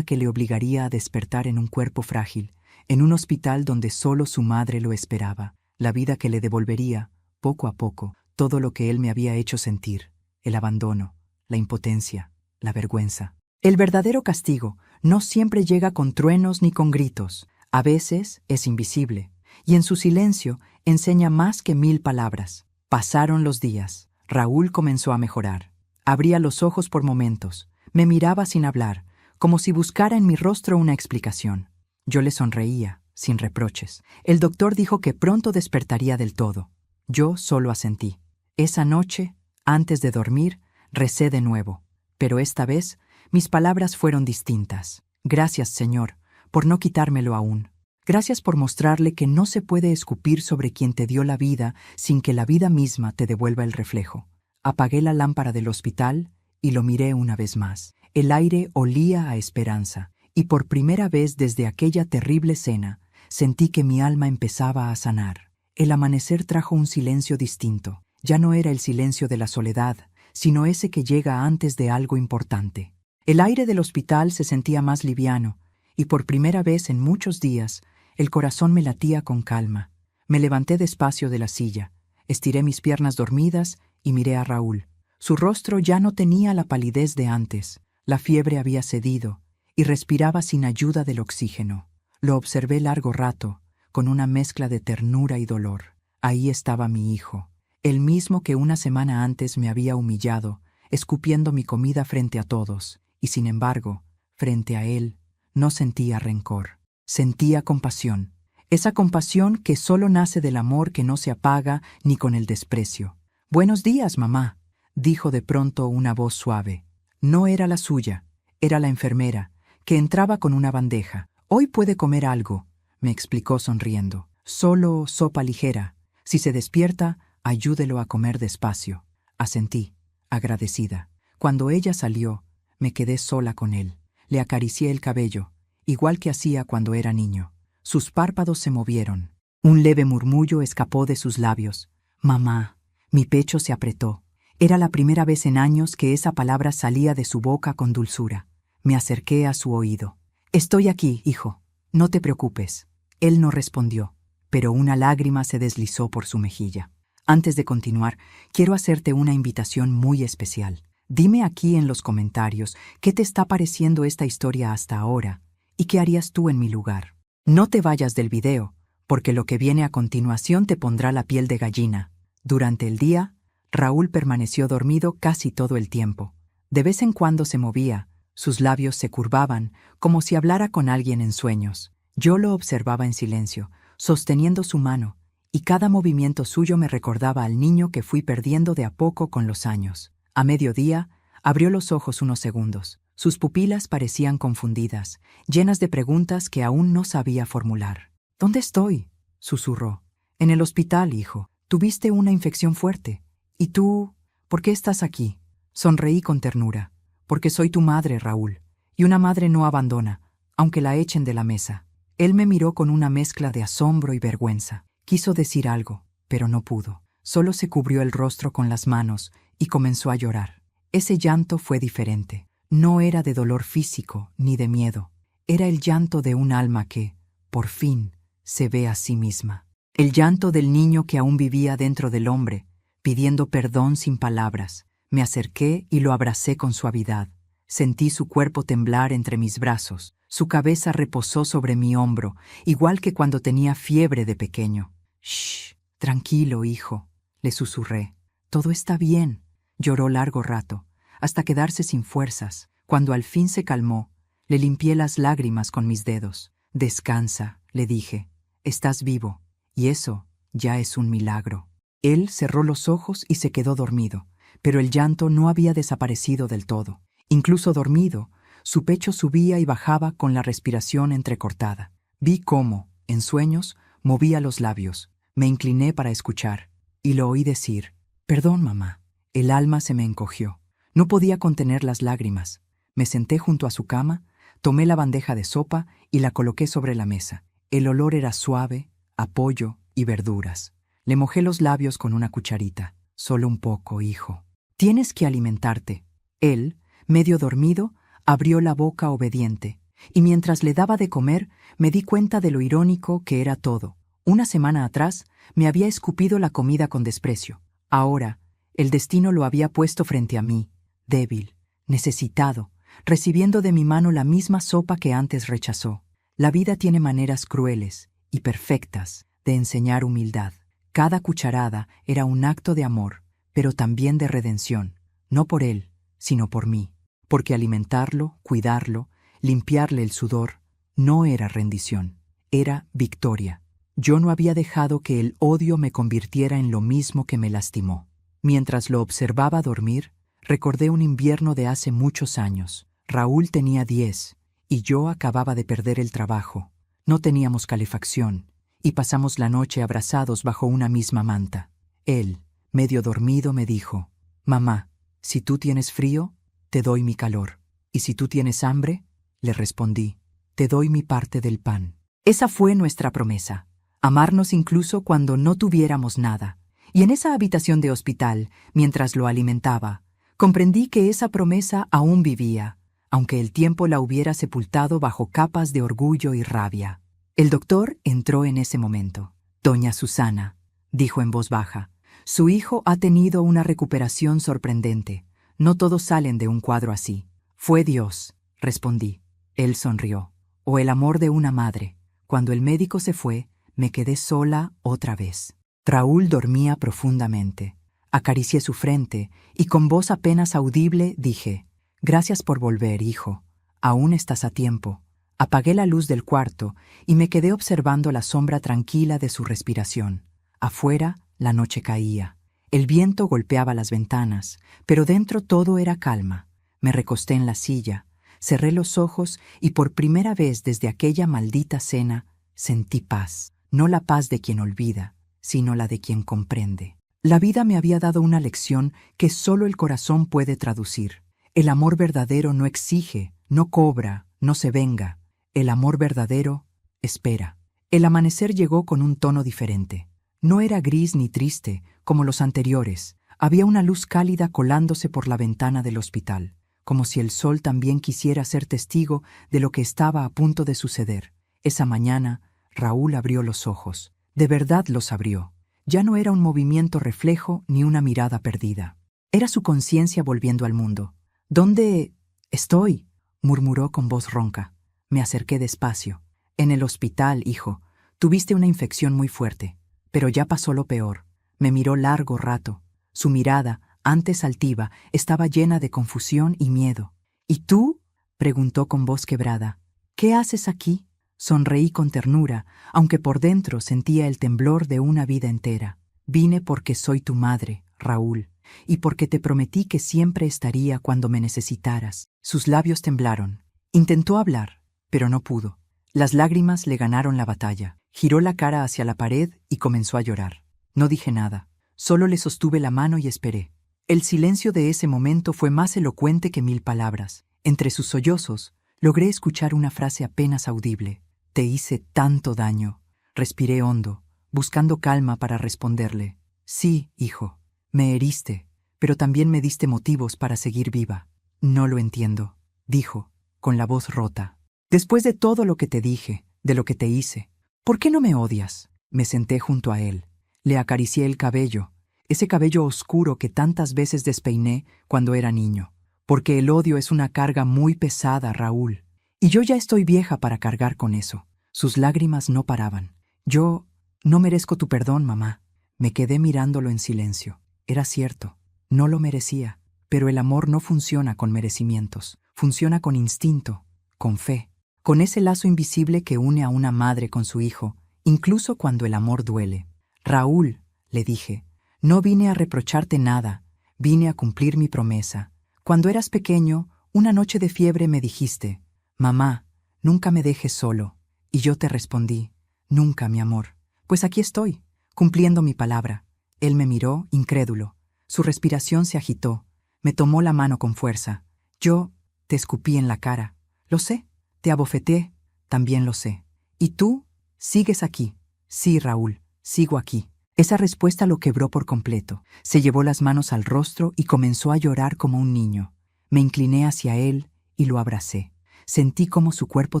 que le obligaría a despertar en un cuerpo frágil, en un hospital donde solo su madre lo esperaba, la vida que le devolvería, poco a poco, todo lo que él me había hecho sentir, el abandono, la impotencia, la vergüenza. El verdadero castigo no siempre llega con truenos ni con gritos, a veces es invisible, y en su silencio enseña más que 1000 palabras. Pasaron los días. Raúl comenzó a mejorar. Abría los ojos por momentos, me miraba sin hablar, como si buscara en mi rostro una explicación. Yo le sonreía, sin reproches. El doctor dijo que pronto despertaría del todo. Yo solo asentí. Esa noche, antes de dormir, recé de nuevo, pero esta vez mis palabras fueron distintas. Gracias, Señor, por no quitármelo aún. Gracias por mostrarle que no se puede escupir sobre quien te dio la vida sin que la vida misma te devuelva el reflejo. Apagué la lámpara del hospital y lo miré una vez más. El aire olía a esperanza, y por primera vez desde aquella terrible cena sentí que mi alma empezaba a sanar. El amanecer trajo un silencio distinto. Ya no era el silencio de la soledad, sino ese que llega antes de algo importante. El aire del hospital se sentía más liviano, y por primera vez en muchos días el corazón me latía con calma. Me levanté despacio de la silla, estiré mis piernas dormidas y miré a Raúl. Su rostro ya no tenía la palidez de antes, la fiebre había cedido, y respiraba sin ayuda del oxígeno. Lo observé largo rato, con una mezcla de ternura y dolor. Ahí estaba mi hijo, el mismo que una semana antes me había humillado, escupiendo mi comida frente a todos, y sin embargo, frente a él, no sentía rencor, sentía compasión. Esa compasión que solo nace del amor que no se apaga ni con el desprecio. «Buenos días, mamá», dijo de pronto una voz suave. No era la suya, era la enfermera, que entraba con una bandeja. «Hoy puede comer algo», me explicó sonriendo. «Solo sopa ligera. Si se despierta, ayúdelo a comer despacio». Asentí, agradecida. Cuando ella salió, me quedé sola con él. Le acaricié el cabello, igual que hacía cuando era niño. Sus párpados se movieron. Un leve murmullo escapó de sus labios. «Mamá». Mi pecho se apretó. Era la primera vez en años que esa palabra salía de su boca con dulzura. Me acerqué a su oído. «Estoy aquí, hijo. No te preocupes». Él no respondió, pero una lágrima se deslizó por su mejilla. Antes de continuar, quiero hacerte una invitación muy especial. Dime aquí en los comentarios qué te está pareciendo esta historia hasta ahora y qué harías tú en mi lugar. No te vayas del video, porque lo que viene a continuación te pondrá la piel de gallina. Durante el día, Raúl permaneció dormido casi todo el tiempo. De vez en cuando se movía, sus labios se curvaban, como si hablara con alguien en sueños. Yo lo observaba en silencio, sosteniendo su mano, y cada movimiento suyo me recordaba al niño que fui perdiendo de a poco con los años. A mediodía, abrió los ojos unos segundos. Sus pupilas parecían confundidas, llenas de preguntas que aún no sabía formular. «¿Dónde estoy?», susurró. «En el hospital, hijo. Tuviste una infección fuerte. ¿Y tú? ¿Por qué estás aquí?». Sonreí con ternura. «Porque soy tu madre, Raúl, y una madre no abandona, aunque la echen de la mesa». Él me miró con una mezcla de asombro y vergüenza. Quiso decir algo, pero no pudo. Solo se cubrió el rostro con las manos y comenzó a llorar. Ese llanto fue diferente. No era de dolor físico ni de miedo. Era el llanto de un alma que, por fin, se ve a sí misma. El llanto del niño que aún vivía dentro del hombre, pidiendo perdón sin palabras. Me acerqué y lo abracé con suavidad. Sentí su cuerpo temblar entre mis brazos. Su cabeza reposó sobre mi hombro, igual que cuando tenía fiebre de pequeño. «Shh, tranquilo, hijo», le susurré. «Todo está bien». Lloró largo rato, hasta quedarse sin fuerzas. Cuando al fin se calmó, le limpié las lágrimas con mis dedos. «Descansa», le dije. «Estás vivo, y eso ya es un milagro». Él cerró los ojos y se quedó dormido, pero el llanto no había desaparecido del todo. Incluso dormido, su pecho subía y bajaba con la respiración entrecortada. Vi cómo, en sueños, movía los labios. Me incliné para escuchar, y lo oí decir: «Perdón, mamá». El alma se me encogió. No podía contener las lágrimas. Me senté junto a su cama, tomé la bandeja de sopa y la coloqué sobre la mesa. El olor era suave, a pollo y verduras. Le mojé los labios con una cucharita. «Solo un poco, hijo. Tienes que alimentarte». Él, medio dormido, abrió la boca obediente, Y mientras le daba de comer, me di cuenta de lo irónico que era todo. Una semana atrás, me había escupido la comida con desprecio. Ahora, el destino lo había puesto frente a mí, débil, necesitado, recibiendo de mi mano la misma sopa que antes rechazó. La vida tiene maneras crueles y perfectas de enseñar humildad. Cada cucharada era un acto de amor, pero también de redención, no por él, sino por mí, porque alimentarlo, cuidarlo, limpiarle el sudor, no era rendición, era victoria. Yo no había dejado que el odio me convirtiera en lo mismo que me lastimó. Mientras lo observaba dormir, recordé un invierno de hace muchos años. Raúl tenía 10 y yo acababa de perder el trabajo. No teníamos calefacción y pasamos la noche abrazados bajo una misma manta. Él, medio dormido, me dijo: «Mamá, si tú tienes frío, te doy mi calor. Y si tú tienes hambre», le respondí, «te doy mi parte del pan». Esa fue nuestra promesa, amarnos incluso cuando no tuviéramos nada. Y en esa habitación de hospital, mientras lo alimentaba, comprendí que esa promesa aún vivía, aunque el tiempo la hubiera sepultado bajo capas de orgullo y rabia. El doctor entró en ese momento. «Doña Susana», dijo en voz baja, «su hijo ha tenido una recuperación sorprendente. No todos salen de un cuadro así». «Fue Dios», respondí. Él sonrió. «O el amor de una madre». Cuando el médico se fue, me quedé sola otra vez. Raúl dormía profundamente. Acaricié su frente y con voz apenas audible dije: «Gracias por volver, hijo. Aún estás a tiempo». Apagué la luz del cuarto y me quedé observando la sombra tranquila de su respiración. Afuera, la noche caía. El viento golpeaba las ventanas, pero dentro todo era calma. Me recosté en la silla, cerré los ojos y por primera vez desde aquella maldita cena sentí paz. No la paz de quien olvida, sino la de quien comprende. La vida me había dado una lección que solo el corazón puede traducir. El amor verdadero no exige, no cobra, no se venga. El amor verdadero espera. El amanecer llegó con un tono diferente. No era gris ni triste, como los anteriores. Había una luz cálida colándose por la ventana del hospital, como si el sol también quisiera ser testigo de lo que estaba a punto de suceder. Esa mañana, Raúl abrió los ojos. De verdad los abrió. Ya no era un movimiento reflejo ni una mirada perdida. Era su conciencia volviendo al mundo. «¿Dónde estoy?», murmuró con voz ronca. Me acerqué despacio. «En el hospital, hijo. Tuviste una infección muy fuerte, pero ya pasó lo peor». Me miró largo rato. Su mirada, antes altiva, estaba llena de confusión y miedo. «¿Y tú?», preguntó con voz quebrada. «¿Qué haces aquí?». Sonreí con ternura, aunque por dentro sentía el temblor de una vida entera. «Vine porque soy tu madre, Raúl, y porque te prometí que siempre estaría cuando me necesitaras». Sus labios temblaron. Intentó hablar, pero no pudo. Las lágrimas le ganaron la batalla. Giró la cara hacia la pared y comenzó a llorar. No dije nada, solo le sostuve la mano y esperé. El silencio de ese momento fue más elocuente que 1000 palabras. Entre sus sollozos, logré escuchar una frase apenas audible. «Te hice tanto daño». Respiré hondo, buscando calma para responderle. «Sí, hijo, me heriste, pero también me diste motivos para seguir viva». «No lo entiendo», dijo, con la voz rota. «Después de todo lo que te dije, de lo que te hice, ¿por qué no me odias?». Me senté junto a él. Le acaricié el cabello, ese cabello oscuro que tantas veces despeiné cuando era niño. «Porque el odio es una carga muy pesada, Raúl. Y yo ya estoy vieja para cargar con eso». Sus lágrimas no paraban. «Yo no merezco tu perdón, mamá». Me quedé mirándolo en silencio. Era cierto, no lo merecía. Pero el amor no funciona con merecimientos. Funciona con instinto, con fe, con ese lazo invisible que une a una madre con su hijo, incluso cuando el amor duele. «Raúl», le dije, «no vine a reprocharte nada. Vine a cumplir mi promesa. Cuando eras pequeño, una noche de fiebre me dijiste: «Mamá, nunca me dejes solo». Y yo te respondí: «Nunca, mi amor». Pues aquí estoy, cumpliendo mi palabra». Él me miró, incrédulo. Su respiración se agitó. Me tomó la mano con fuerza. «Yo te escupí en la cara». «Lo sé. Te abofeteé». «También lo sé». «¿Y tú? ¿Sigues aquí?» «Sí, Raúl, sigo aquí». Esa respuesta lo quebró por completo. Se llevó las manos al rostro y comenzó a llorar como un niño. Me incliné hacia él y lo abracé. Sentí cómo su cuerpo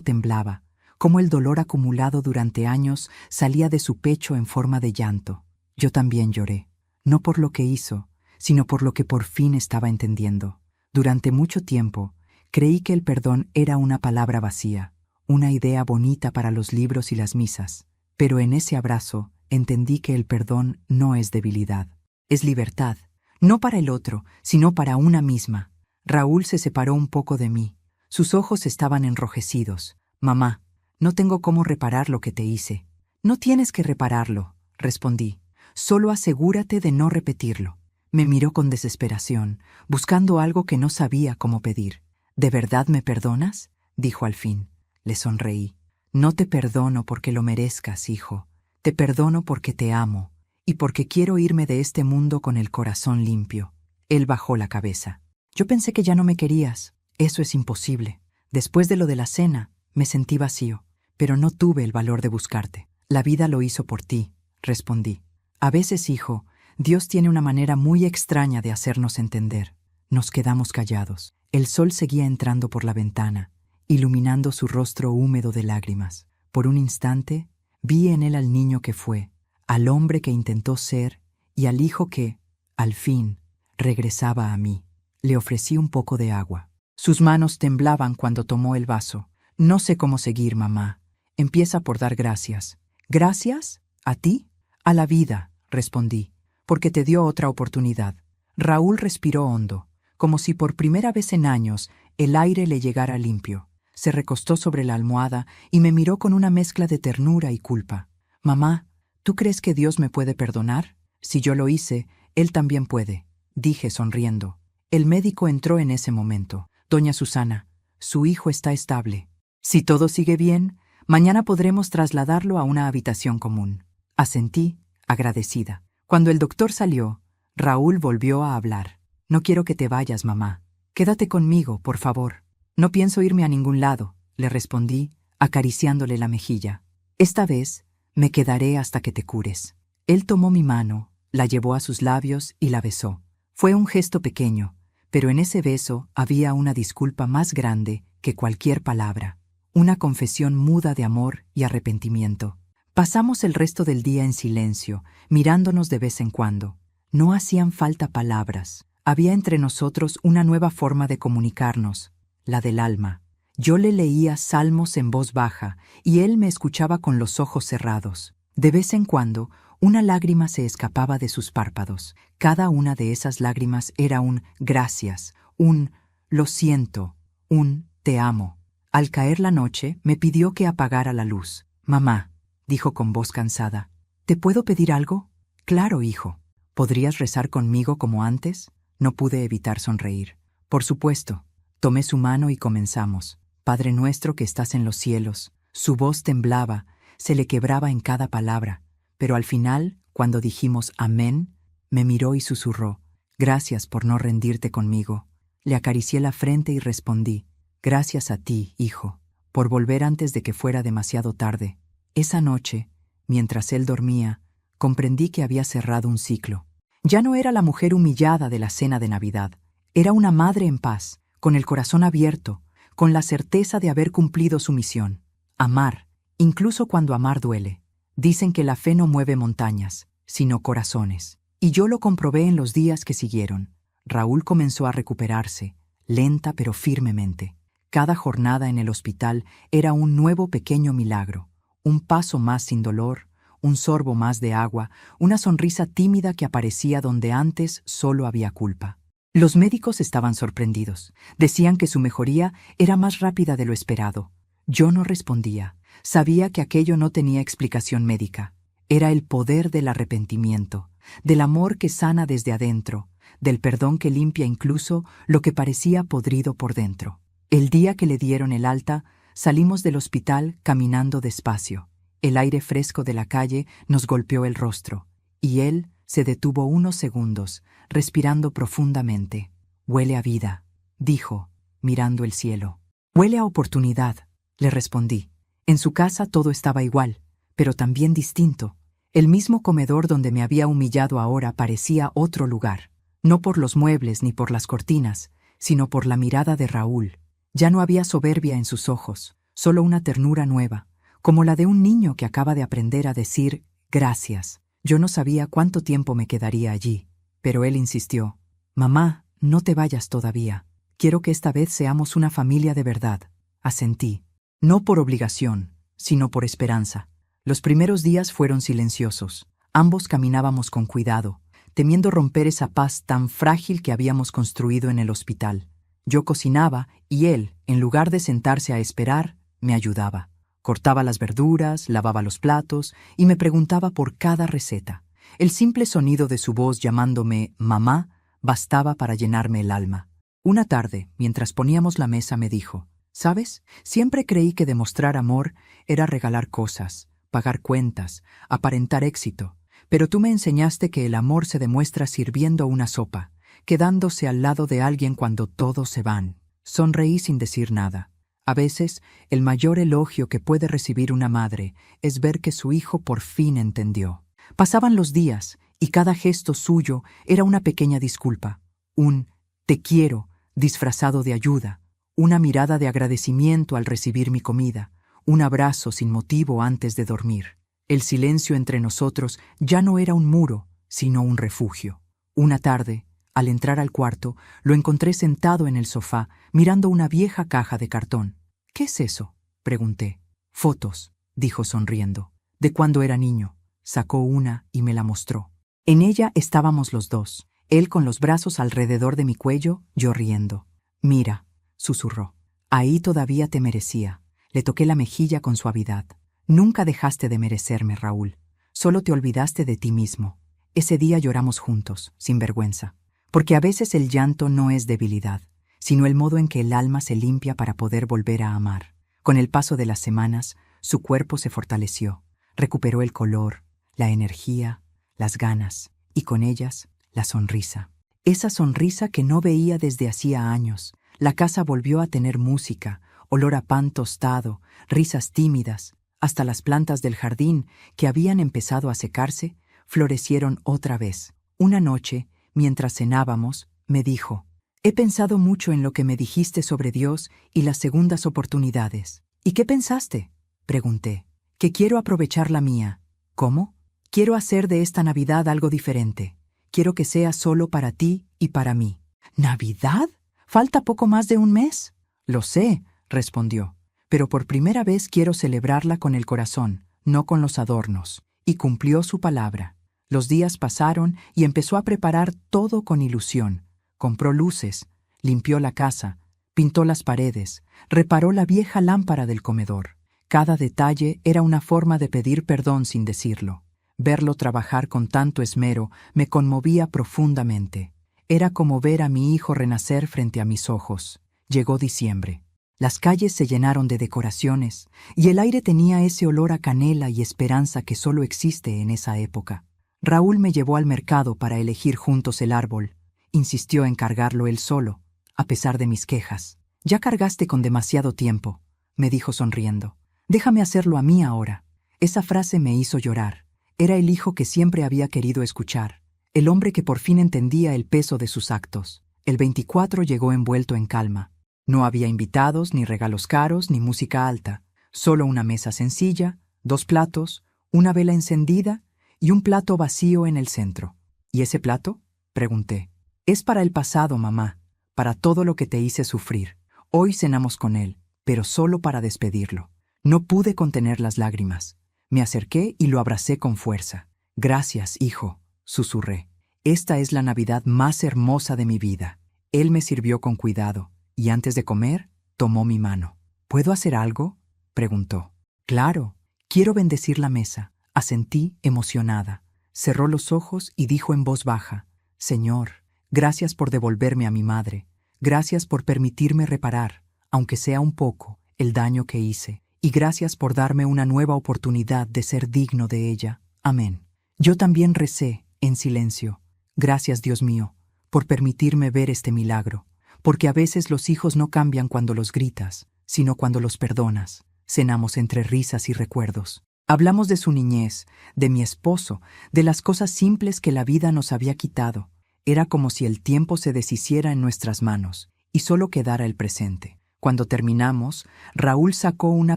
temblaba, cómo el dolor acumulado durante años salía de su pecho en forma de llanto. Yo también lloré, no por lo que hizo, sino por lo que por fin estaba entendiendo. Durante mucho tiempo, creí que el perdón era una palabra vacía, una idea bonita para los libros y las misas, pero en ese abrazo entendí que el perdón no es debilidad, es libertad, no para el otro, sino para una misma. Raúl se separó un poco de mí. Sus ojos estaban enrojecidos. «Mamá, no tengo cómo reparar lo que te hice». «No tienes que repararlo», respondí. «Solo asegúrate de no repetirlo». Me miró con desesperación, buscando algo que no sabía cómo pedir. «¿De verdad me perdonas?», dijo al fin. Le sonreí. «No te perdono porque lo merezcas, hijo. Te perdono porque te amo y porque quiero irme de este mundo con el corazón limpio». Él bajó la cabeza. «Yo pensé que ya no me querías. Eso es imposible. Después de lo de la cena, me sentí vacío, pero no tuve el valor de buscarte. La vida lo hizo por ti», respondí. «A veces, hijo, Dios tiene una manera muy extraña de hacernos entender». Nos quedamos callados. El sol seguía entrando por la ventana, iluminando su rostro húmedo de lágrimas. Por un instante, vi en él al niño que fue, al hombre que intentó ser y al hijo que, al fin, regresaba a mí. Le ofrecí un poco de agua. Sus manos temblaban cuando tomó el vaso. «No sé cómo seguir, mamá. Empieza por dar gracias». «¿Gracias? ¿A ti?» «A la vida», respondí, «porque te dio otra oportunidad». Raúl respiró hondo, como si por primera vez en años el aire le llegara limpio. Se recostó sobre la almohada y me miró con una mezcla de ternura y culpa. «Mamá, ¿tú crees que Dios me puede perdonar? Si yo lo hice, Él también puede», dije sonriendo. El médico entró en ese momento. «Doña Susana, su hijo está estable. Si todo sigue bien, mañana podremos trasladarlo a una habitación común». Asentí, agradecida. Cuando el doctor salió, Raúl volvió a hablar. «No quiero que te vayas, mamá. Quédate conmigo, por favor». «No pienso irme a ningún lado», le respondí, acariciándole la mejilla. «Esta vez me quedaré hasta que te cures». Él tomó mi mano, la llevó a sus labios y la besó. Fue un gesto pequeño, pero en ese beso había una disculpa más grande que cualquier palabra, una confesión muda de amor y arrepentimiento. Pasamos el resto del día en silencio, mirándonos de vez en cuando. No hacían falta palabras. Había entre nosotros una nueva forma de comunicarnos, la del alma. Yo le leía salmos en voz baja y él me escuchaba con los ojos cerrados. De vez en cuando, una lágrima se escapaba de sus párpados. Cada una de esas lágrimas era un gracias, un lo siento, un te amo. Al caer la noche, me pidió que apagara la luz. «Mamá», dijo con voz cansada, «¿te puedo pedir algo?» «Claro, hijo». «¿Podrías rezar conmigo como antes?» No pude evitar sonreír. «Por supuesto». Tomé su mano y comenzamos. «Padre nuestro que estás en los cielos». Su voz temblaba, se le quebraba en cada palabra, pero al final, cuando dijimos amén, me miró y susurró, «Gracias por no rendirte conmigo». Le acaricié la frente y respondí, «Gracias a ti, hijo, por volver antes de que fuera demasiado tarde». Esa noche, mientras él dormía, comprendí que había cerrado un ciclo. Ya no era la mujer humillada de la cena de Navidad. Era una madre en paz, con el corazón abierto, con la certeza de haber cumplido su misión. Amar, incluso cuando amar duele. Dicen que la fe no mueve montañas, sino corazones. Y yo lo comprobé en los días que siguieron. Raúl comenzó a recuperarse, lenta pero firmemente. Cada jornada en el hospital era un nuevo pequeño milagro. Un paso más sin dolor, un sorbo más de agua, una sonrisa tímida que aparecía donde antes solo había culpa. Los médicos estaban sorprendidos. Decían que su mejoría era más rápida de lo esperado. Yo no respondía. Sabía que aquello no tenía explicación médica. Era el poder del arrepentimiento, del amor que sana desde adentro, del perdón que limpia incluso lo que parecía podrido por dentro. El día que le dieron el alta, salimos del hospital caminando despacio. El aire fresco de la calle nos golpeó el rostro, y él se detuvo unos segundos, respirando profundamente. «Huele a vida», dijo, mirando el cielo. «Huele a oportunidad», le respondí. En su casa todo estaba igual, pero también distinto. El mismo comedor donde me había humillado ahora parecía otro lugar, no por los muebles ni por las cortinas, sino por la mirada de Raúl, Ya no había soberbia en sus ojos, solo una ternura nueva, como la de un niño que acaba de aprender a decir gracias. Yo no sabía cuánto tiempo me quedaría allí, pero él insistió. Mamá, no te vayas todavía. Quiero que esta vez seamos una familia de verdad. Asentí. No por obligación, sino por esperanza. Los primeros días fueron silenciosos. Ambos caminábamos con cuidado, temiendo romper esa paz tan frágil que habíamos construido en el hospital. Yo cocinaba y él, en lugar de sentarse a esperar, me ayudaba. Cortaba las verduras, lavaba los platos y me preguntaba por cada receta. El simple sonido de su voz llamándome mamá bastaba para llenarme el alma. Una tarde, mientras poníamos la mesa, me dijo, ¿sabes? Siempre creí que demostrar amor era regalar cosas, pagar cuentas, aparentar éxito. Pero tú me enseñaste que el amor se demuestra sirviendo una sopa, quedándose al lado de alguien cuando todos se van. Sonreí sin decir nada. A veces, el mayor elogio que puede recibir una madre es ver que su hijo por fin entendió. Pasaban los días, y cada gesto suyo era una pequeña disculpa, un «te quiero» disfrazado de ayuda, una mirada de agradecimiento al recibir mi comida, un abrazo sin motivo antes de dormir. El silencio entre nosotros ya no era un muro, sino un refugio. Una tarde, al entrar al cuarto, lo encontré sentado en el sofá, mirando una vieja caja de cartón. «¿Qué es eso?», pregunté. «Fotos», dijo sonriendo. «De cuando era niño». Sacó una y me la mostró. En ella estábamos los dos, él con los brazos alrededor de mi cuello, yo riendo. «Mira», susurró, «ahí todavía te merecía». Le toqué la mejilla con suavidad. «Nunca dejaste de merecerme, Raúl. Solo te olvidaste de ti mismo». Ese día lloramos juntos, sin vergüenza. Porque a veces el llanto no es debilidad, sino el modo en que el alma se limpia para poder volver a amar. Con el paso de las semanas, su cuerpo se fortaleció, recuperó el color, la energía, las ganas, y con ellas, la sonrisa. Esa sonrisa que no veía desde hacía años. La casa volvió a tener música, olor a pan tostado, risas tímidas. Hasta las plantas del jardín, que habían empezado a secarse, florecieron otra vez. Una noche, mientras cenábamos, me dijo, «He pensado mucho en lo que me dijiste sobre Dios y las segundas oportunidades». «¿Y qué pensaste?», pregunté. «Que quiero aprovechar la mía». «¿Cómo?». «Quiero hacer de esta Navidad algo diferente. Quiero que sea solo para ti y para mí». «¿Navidad? ¿Falta poco más de un mes?» «Lo sé», respondió, «pero por primera vez quiero celebrarla con el corazón, no con los adornos». Y cumplió su palabra. Los días pasaron y empezó a preparar todo con ilusión. Compró luces, limpió la casa, pintó las paredes, reparó la vieja lámpara del comedor. Cada detalle era una forma de pedir perdón sin decirlo. Verlo trabajar con tanto esmero me conmovía profundamente. Era como ver a mi hijo renacer frente a mis ojos. Llegó diciembre. Las calles se llenaron de decoraciones y el aire tenía ese olor a canela y esperanza que solo existe en esa época. Raúl me llevó al mercado para elegir juntos el árbol. Insistió en cargarlo él solo, a pesar de mis quejas. «Ya cargaste con demasiado tiempo», me dijo sonriendo. «Déjame hacerlo a mí ahora». Esa frase me hizo llorar. Era el hijo que siempre había querido escuchar, el hombre que por fin entendía el peso de sus actos. El 24 llegó envuelto en calma. No había invitados, ni regalos caros, ni música alta. Solo una mesa sencilla, 2 platos, una vela encendida y un plato vacío en el centro. «¿Y ese plato?», pregunté. «Es para el pasado, mamá, para todo lo que te hice sufrir. Hoy cenamos con él, pero solo para despedirlo». No pude contener las lágrimas. Me acerqué y lo abracé con fuerza. «Gracias, hijo», susurré. «Esta es la Navidad más hermosa de mi vida». Él me sirvió con cuidado, y antes de comer, tomó mi mano. «¿Puedo hacer algo?», preguntó. «Claro, quiero bendecir la mesa». Asentí emocionada. Cerró los ojos y dijo en voz baja, «Señor, gracias por devolverme a mi madre. Gracias por permitirme reparar, aunque sea un poco, el daño que hice. Y gracias por darme una nueva oportunidad de ser digno de ella. Amén». Yo también recé, en silencio. «Gracias, Dios mío, por permitirme ver este milagro. Porque a veces los hijos no cambian cuando los gritas, sino cuando los perdonas». Cenamos entre risas y recuerdos. Hablamos de su niñez, de mi esposo, de las cosas simples que la vida nos había quitado. Era como si el tiempo se deshiciera en nuestras manos y solo quedara el presente. Cuando terminamos, Raúl sacó una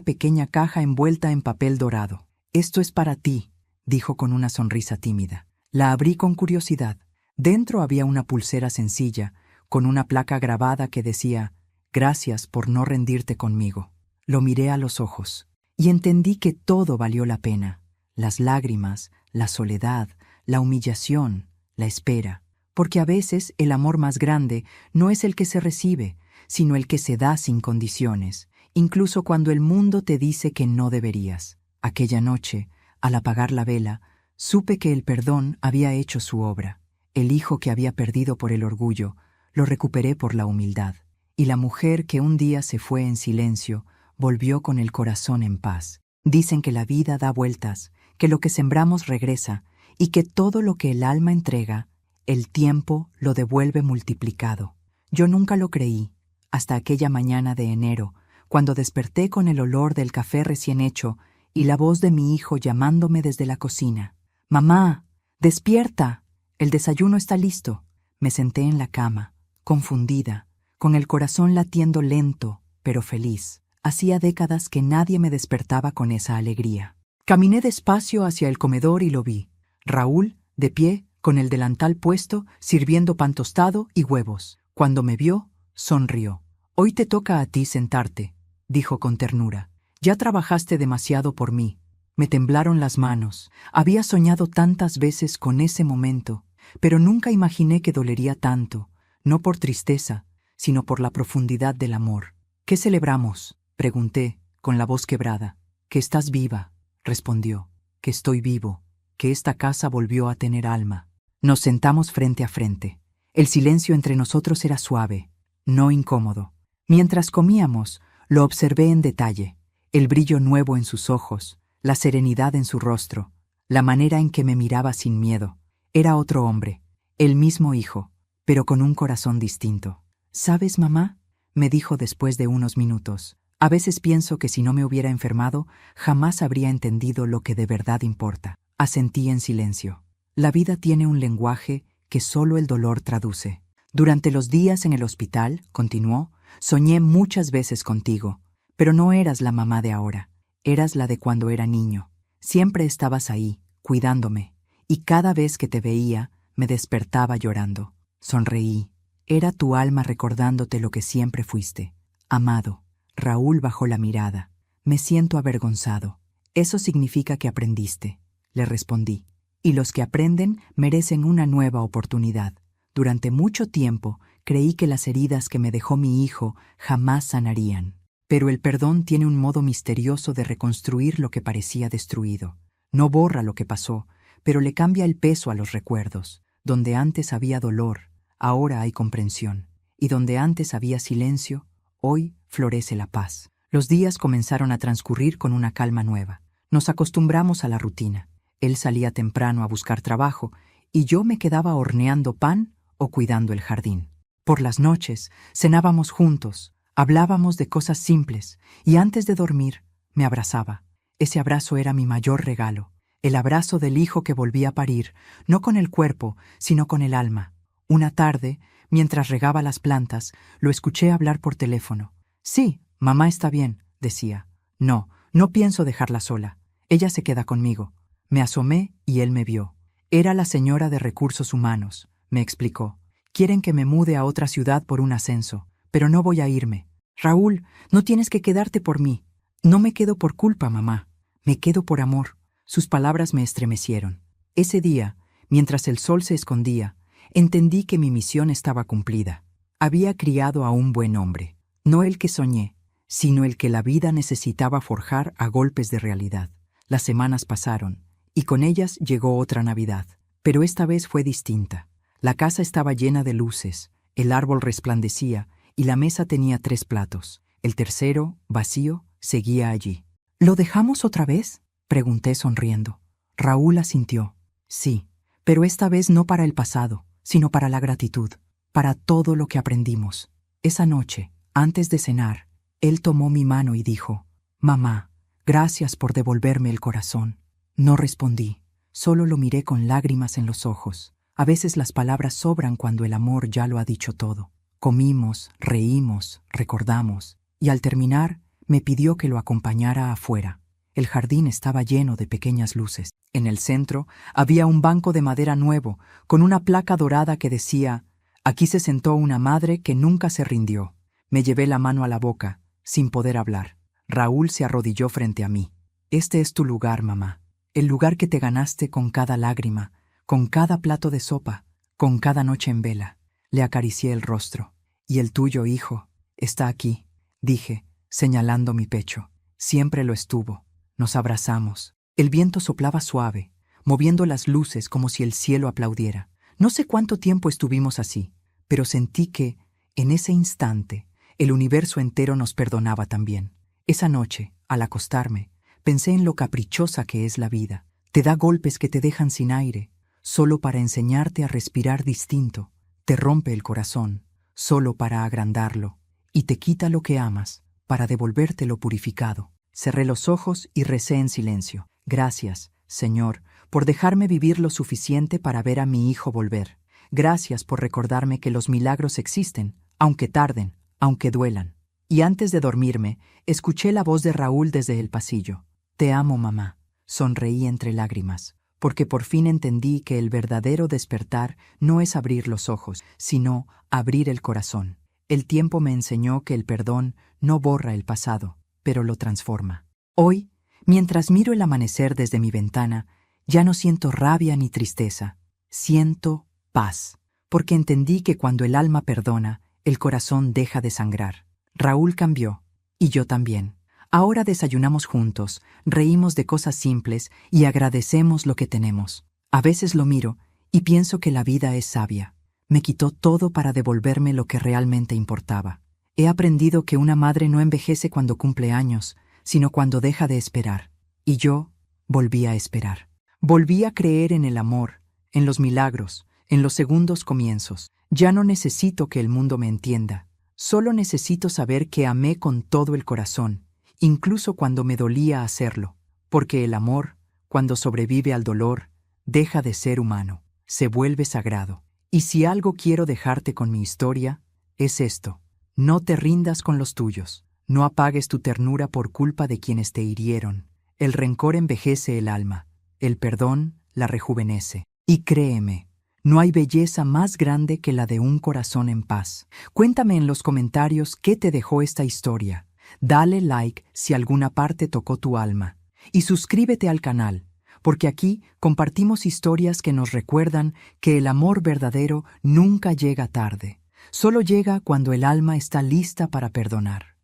pequeña caja envuelta en papel dorado. «Esto es para ti», dijo con una sonrisa tímida. La abrí con curiosidad. Dentro había una pulsera sencilla, con una placa grabada que decía: «Gracias por no rendirte conmigo». Lo miré a los ojos y entendí que todo valió la pena. Las lágrimas, la soledad, la humillación, la espera. Porque a veces el amor más grande no es el que se recibe, sino el que se da sin condiciones, incluso cuando el mundo te dice que no deberías. Aquella noche, al apagar la vela, supe que el perdón había hecho su obra. El hijo que había perdido por el orgullo, lo recuperé por la humildad. Y la mujer que un día se fue en silencio, volvió con el corazón en paz. Dicen que la vida da vueltas, que lo que sembramos regresa, y que todo lo que el alma entrega, el tiempo lo devuelve multiplicado. Yo nunca lo creí, hasta aquella mañana de enero, cuando desperté con el olor del café recién hecho y la voz de mi hijo llamándome desde la cocina. «Mamá, despierta, el desayuno está listo». Me senté en la cama, confundida, con el corazón latiendo lento, pero feliz. Hacía décadas que nadie me despertaba con esa alegría. Caminé despacio hacia el comedor y lo vi. Raúl, de pie, con el delantal puesto, sirviendo pan tostado y huevos. Cuando me vio, sonrió. «Hoy te toca a ti sentarte», dijo con ternura. «Ya trabajaste demasiado por mí». Me temblaron las manos. Había soñado tantas veces con ese momento, pero nunca imaginé que dolería tanto, no por tristeza, sino por la profundidad del amor. «¿Qué celebramos?», pregunté, con la voz quebrada. «Que estás viva», respondió. «Que estoy vivo, que esta casa volvió a tener alma». Nos sentamos frente a frente. El silencio entre nosotros era suave, no incómodo. Mientras comíamos, lo observé en detalle, el brillo nuevo en sus ojos, la serenidad en su rostro, la manera en que me miraba sin miedo. Era otro hombre, el mismo hijo, pero con un corazón distinto. «¿Sabes, mamá?», me dijo después de unos minutos. «A veces pienso que si no me hubiera enfermado, jamás habría entendido lo que de verdad importa». Asentí en silencio. La vida tiene un lenguaje que solo el dolor traduce. «Durante los días en el hospital», continuó, «soñé muchas veces contigo, pero no eras la mamá de ahora, eras la de cuando era niño. Siempre estabas ahí, cuidándome, y cada vez que te veía, me despertaba llorando». Sonreí. Era tu alma recordándote lo que siempre fuiste. «Amado». Raúl bajó la mirada. «Me siento avergonzado». «Eso significa que aprendiste», le respondí. «Y los que aprenden merecen una nueva oportunidad. Durante mucho tiempo creí que las heridas que me dejó mi hijo jamás sanarían. Pero el perdón tiene un modo misterioso de reconstruir lo que parecía destruido. No borra lo que pasó, pero le cambia el peso a los recuerdos. Donde antes había dolor, ahora hay comprensión. Y donde antes había silencio, hoy florece la paz». Los días comenzaron a transcurrir con una calma nueva. Nos acostumbramos a la rutina. Él salía temprano a buscar trabajo y yo me quedaba horneando pan o cuidando el jardín. Por las noches cenábamos juntos, hablábamos de cosas simples y antes de dormir me abrazaba. Ese abrazo era mi mayor regalo, el abrazo del hijo que volvía a parir, no con el cuerpo, sino con el alma. Una tarde, mientras regaba las plantas, lo escuché hablar por teléfono. «Sí, mamá está bien», decía. «No, no pienso dejarla sola. Ella se queda conmigo». Me asomé y él me vio. «Era la señora de Recursos Humanos», me explicó. «Quieren que me mude a otra ciudad por un ascenso, pero no voy a irme». «Raúl, no tienes que quedarte por mí». «No me quedo por culpa, mamá. Me quedo por amor». Sus palabras me estremecieron. Ese día, mientras el sol se escondía, entendí que mi misión estaba cumplida. Había criado a un buen hombre, no el que soñé, sino el que la vida necesitaba forjar a golpes de realidad. Las semanas pasaron, y con ellas llegó otra Navidad. Pero esta vez fue distinta. La casa estaba llena de luces, el árbol resplandecía y la mesa tenía 3 platos. El tercero, vacío, seguía allí. «¿Lo dejamos otra vez?», pregunté sonriendo. Raúl asintió. «Sí, pero esta vez no para el pasado, sino para la gratitud, para todo lo que aprendimos». Esa noche, antes de cenar, él tomó mi mano y dijo: «Mamá, gracias por devolverme el corazón». No respondí, solo lo miré con lágrimas en los ojos. A veces las palabras sobran cuando el amor ya lo ha dicho todo. Comimos, reímos, recordamos, y al terminar me pidió que lo acompañara afuera. El jardín estaba lleno de pequeñas luces. En el centro había un banco de madera nuevo, con una placa dorada que decía: «Aquí se sentó una madre que nunca se rindió». Me llevé la mano a la boca, sin poder hablar. Raúl se arrodilló frente a mí. «Este es tu lugar, mamá. El lugar que te ganaste con cada lágrima, con cada plato de sopa, con cada noche en vela». Le acaricié el rostro. «Y el tuyo, hijo, está aquí», dije, señalando mi pecho. Siempre lo estuvo. Nos abrazamos. El viento soplaba suave, moviendo las luces como si el cielo aplaudiera. No sé cuánto tiempo estuvimos así, pero sentí que, en ese instante, el universo entero nos perdonaba también. Esa noche, al acostarme, pensé en lo caprichosa que es la vida. Te da golpes que te dejan sin aire, solo para enseñarte a respirar distinto. Te rompe el corazón, solo para agrandarlo, y te quita lo que amas, para devolvértelo purificado. Cerré los ojos y recé en silencio. Gracias, Señor, por dejarme vivir lo suficiente para ver a mi hijo volver. Gracias por recordarme que los milagros existen, aunque tarden, aunque duelan. Y antes de dormirme, escuché la voz de Raúl desde el pasillo. «Te amo, mamá». Sonreí entre lágrimas, porque por fin entendí que el verdadero despertar no es abrir los ojos, sino abrir el corazón. El tiempo me enseñó que el perdón no borra el pasado, pero lo transforma. Hoy, mientras miro el amanecer desde mi ventana, ya no siento rabia ni tristeza. Siento paz, porque entendí que cuando el alma perdona, el corazón deja de sangrar. Raúl cambió, y yo también. Ahora desayunamos juntos, reímos de cosas simples y agradecemos lo que tenemos. A veces lo miro y pienso que la vida es sabia. Me quitó todo para devolverme lo que realmente importaba. He aprendido que una madre no envejece cuando cumple años, sino cuando deja de esperar. Y yo volví a esperar. Volví a creer en el amor, en los milagros, en los segundos comienzos. Ya no necesito que el mundo me entienda. Solo necesito saber que amé con todo el corazón, incluso cuando me dolía hacerlo. Porque el amor, cuando sobrevive al dolor, deja de ser humano, se vuelve sagrado. Y si algo quiero dejarte con mi historia, es esto. No te rindas con los tuyos. No apagues tu ternura por culpa de quienes te hirieron. El rencor envejece el alma. El perdón la rejuvenece. Y créeme, no hay belleza más grande que la de un corazón en paz. Cuéntame en los comentarios qué te dejó esta historia. Dale like si alguna parte tocó tu alma. Y suscríbete al canal, porque aquí compartimos historias que nos recuerdan que el amor verdadero nunca llega tarde. Solo llega cuando el alma está lista para perdonar.